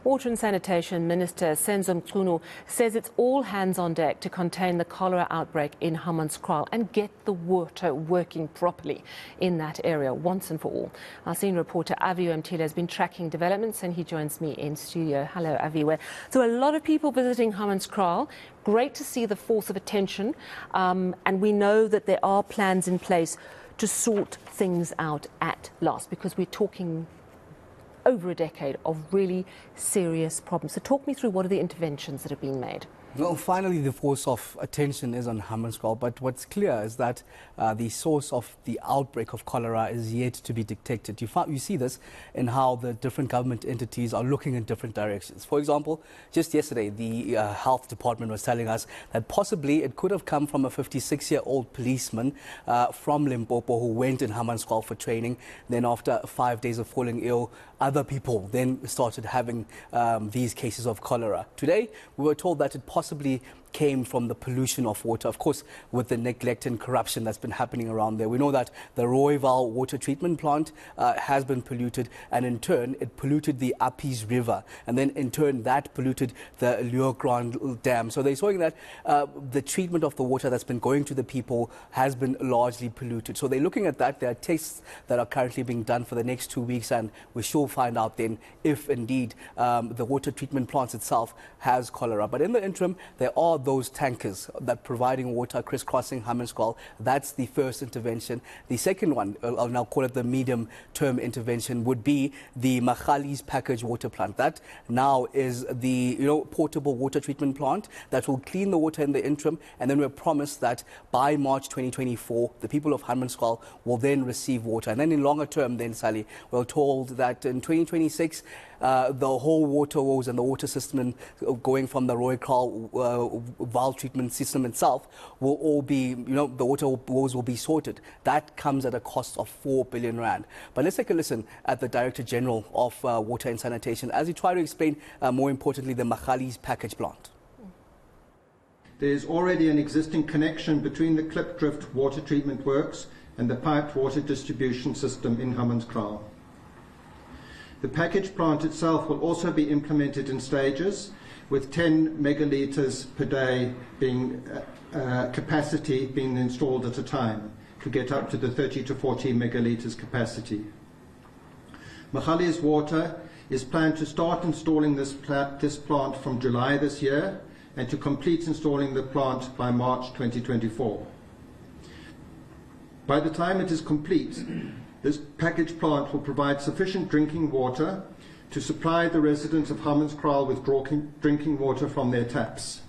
Water and Sanitation Minister Mtila says it's all hands on deck to contain the cholera outbreak in Hammanskraal and get the water working properly in that area once and for all. Our senior reporter Aviwe Mtila has been tracking developments and he joins me in studio. Hello, Aviwe. So a lot of people visiting Hammanskraal. Great to see the force of attention, and we know that there are plans in place to sort things out at last, because we're talking over a decade of really serious problems. So talk me through what are the interventions that have been made. Well, finally, the force of attention is on Hammanskraal, but what's clear is that the source of the outbreak of cholera is yet to be detected. You see this in how the different government entities are looking in different directions. For example, just yesterday, the health department was telling us that possibly it could have come from a 56-year-old policeman from Limpopo who went in Hammanskraal for training. Then after 5 days of falling ill, other people then started having these cases of cholera. Today, we were told that it possibly came from the pollution of water, of course, with the neglect and corruption that's been happening around there. We know that the Rooiwal water treatment plant has been polluted, and in turn, it polluted the Appies River, and then in turn, that polluted the Leeuwgrond Dam. So they're showing that the treatment of the water that's been going to the people has been largely polluted. So they're looking at that. There are tests that are currently being done for the next 2 weeks, and we shall find out then if indeed the water treatment plant itself has cholera. But in the interim, there are those tankers that providing water crisscrossing Hammanskraal. That's the first intervention. The second one, I'll now call it the medium-term intervention, would be the Magalies packaged water plant. That now is the portable water treatment plant that will clean the water in the interim, and then we're promised that by March 2024, the people of Hammanskraal will then receive water. And then in longer term, then Sally, we're told that in 2026, the whole water woes and the water system going from the Rooiwal valve treatment system itself will all be, the water woes will be sorted. That comes at a cost of 4 billion rand. But let's take a listen at the Director General of Water and Sanitation as he tried to explain, more importantly, the Magalies package plant. There is already an existing connection between the Klipdrift water treatment works and the piped water distribution system in Hammanskraal. The package plant itself will also be implemented in stages, with 10 megalitres per day being capacity being installed at a time to get up to the 30 to 40 megalitres capacity. Magalies Water is planned to start installing this plant from July this year and to complete installing the plant by March 2024. By the time it is complete, this package plant will provide sufficient drinking water to supply the residents of Hammanskraal with drinking water from their taps.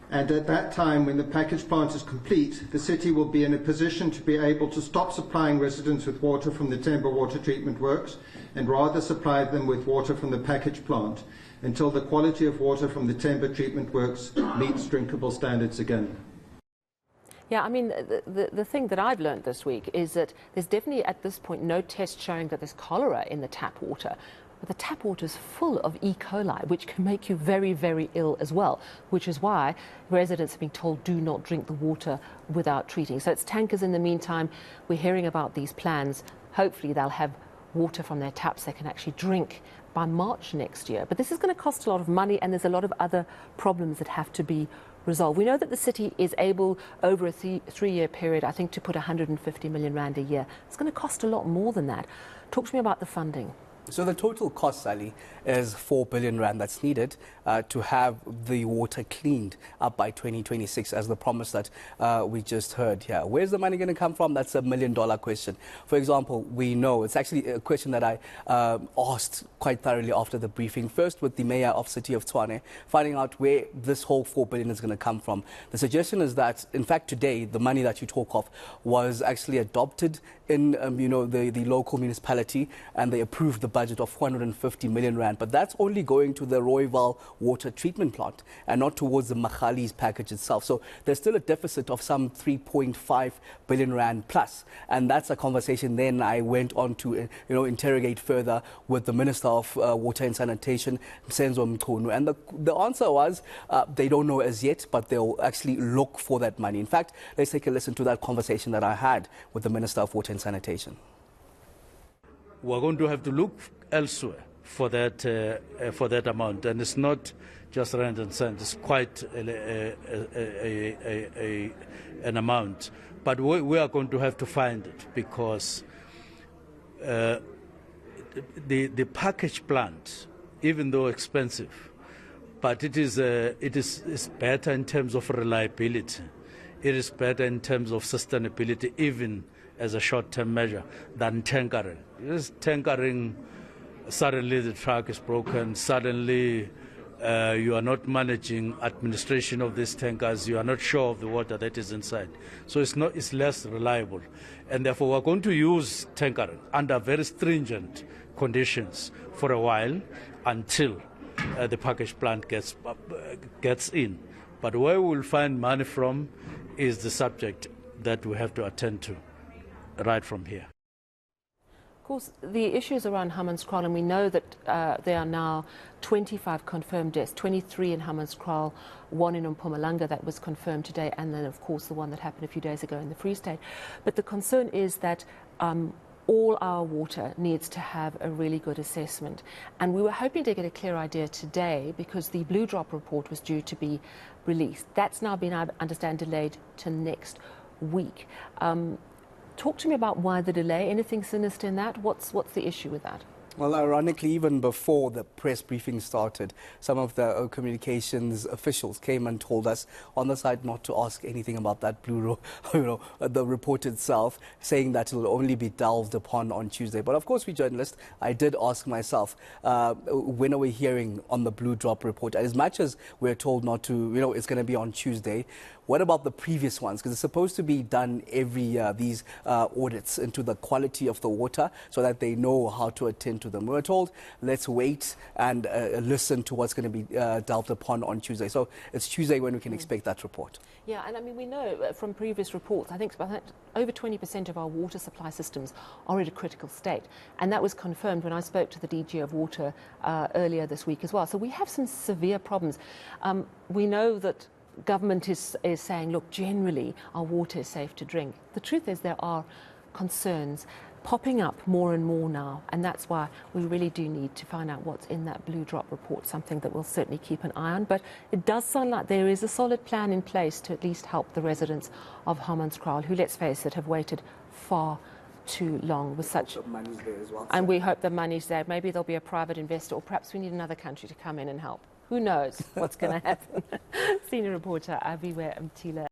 And at that time, when the package plant is complete, the city will be in a position to be able to stop supplying residents with water from the Temba water treatment works and rather supply them with water from the package plant until the quality of water from the Temba treatment works meets drinkable standards again. Yeah, I mean, the thing that I've learned this week is that there's definitely at this point no test showing that there's cholera in the tap water. But the tap water is full of E. coli, which can make you very, very ill as well, which is why residents are being told do not drink the water without treating. So it's tankers in the meantime. We're hearing about these plans. Hopefully they'll have water from their taps they can actually drink by March next year. But this is going to cost a lot of money, and there's a lot of other problems that have to be resolved. We know that the city is able, over a three-year period, I think, to put 150 million rand a year. It's going to cost a lot more than that. Talk to me about the funding. So the total cost, Sally, is 4 billion rand that's needed to have the water cleaned up by 2026, as the promise that we just heard here. Where's the money going to come from? That's a $1 million question. For example, we know, it's actually a question that I asked quite thoroughly after the briefing, first with the mayor of City of Tshwane, finding out where this whole 4 billion is going to come from. The suggestion is that, in fact, today, the money that you talk of was actually adopted in, the local municipality, and they approved the budget of 450 million rand, but that's only going to the Rooiwal water treatment plant and not towards the Magalies package itself. So there's still a deficit of some 3.5 billion rand plus, and that's a conversation then I went on to interrogate further with the Minister of Water and Sanitation, Mtila, and the answer was they don't know as yet, but they'll actually look for that money. In fact, let's take a listen to that conversation that I had with the Minister of Water and Sanitation. We're going to have to look elsewhere for that amount, and it's not just rand and cent. It's quite an amount, but we are going to have to find it, because the package plant, even though expensive, but it is better in terms of reliability. It is better in terms of sustainability, even as a short-term measure, than tankering. Tankering, suddenly the truck is broken, suddenly you are not managing administration of these tankers, you are not sure of the water that is inside. So it's less reliable. And therefore we're going to use tankering under very stringent conditions for a while, until the package plant gets in. But where we will find money from is the subject that we have to attend to right from here. Of course, the issues around Hammanskraal, and we know that there are now 25 confirmed deaths, 23 in Hammanskraal, 1 in Mpumalanga that was confirmed today, and then of course the one that happened a few days ago in the Free State. But the concern is that all our water needs to have a really good assessment. And we were hoping to get a clear idea today, because the Blue Drop report was due to be released. That's now been, I understand, delayed to next week. Talk to me about why the delay. Anything sinister in that? What's the issue with that? Well, ironically, even before the press briefing started, some of the communications officials came and told us on the side not to ask anything about that the report itself, saying that it will only be delved upon on Tuesday. But of course, we journalists, I did ask myself, when are we hearing on the Blue Drop report? As much as we're told not to, it's going to be on Tuesday, what about the previous ones? Because it's supposed to be done every year, these audits into the quality of the water, so that they know how to attend to them. We were told, let's wait and listen to what's going to be delved upon on Tuesday. So it's Tuesday when we can expect that report. Yeah, and I mean, we know from previous reports, I think over 20% of our water supply systems are in a critical state. And that was confirmed when I spoke to the DG of Water earlier this week as well. So we have some severe problems. We know that government is saying, look, generally our water is safe to drink. The truth is there are concerns popping up more and more now, and that's why we really do need to find out what's in that Blue Drop report, something that we'll certainly keep an eye on. But it does sound like there is a solid plan in place to at least help the residents of Hammanskraal, who, let's face it, have waited far too long with such... The money's there as well. And we hope the money's there. Maybe there'll be a private investor, or perhaps we need another country to come in and help. Who knows what's going to happen? Senior reporter Aviwe Mtila.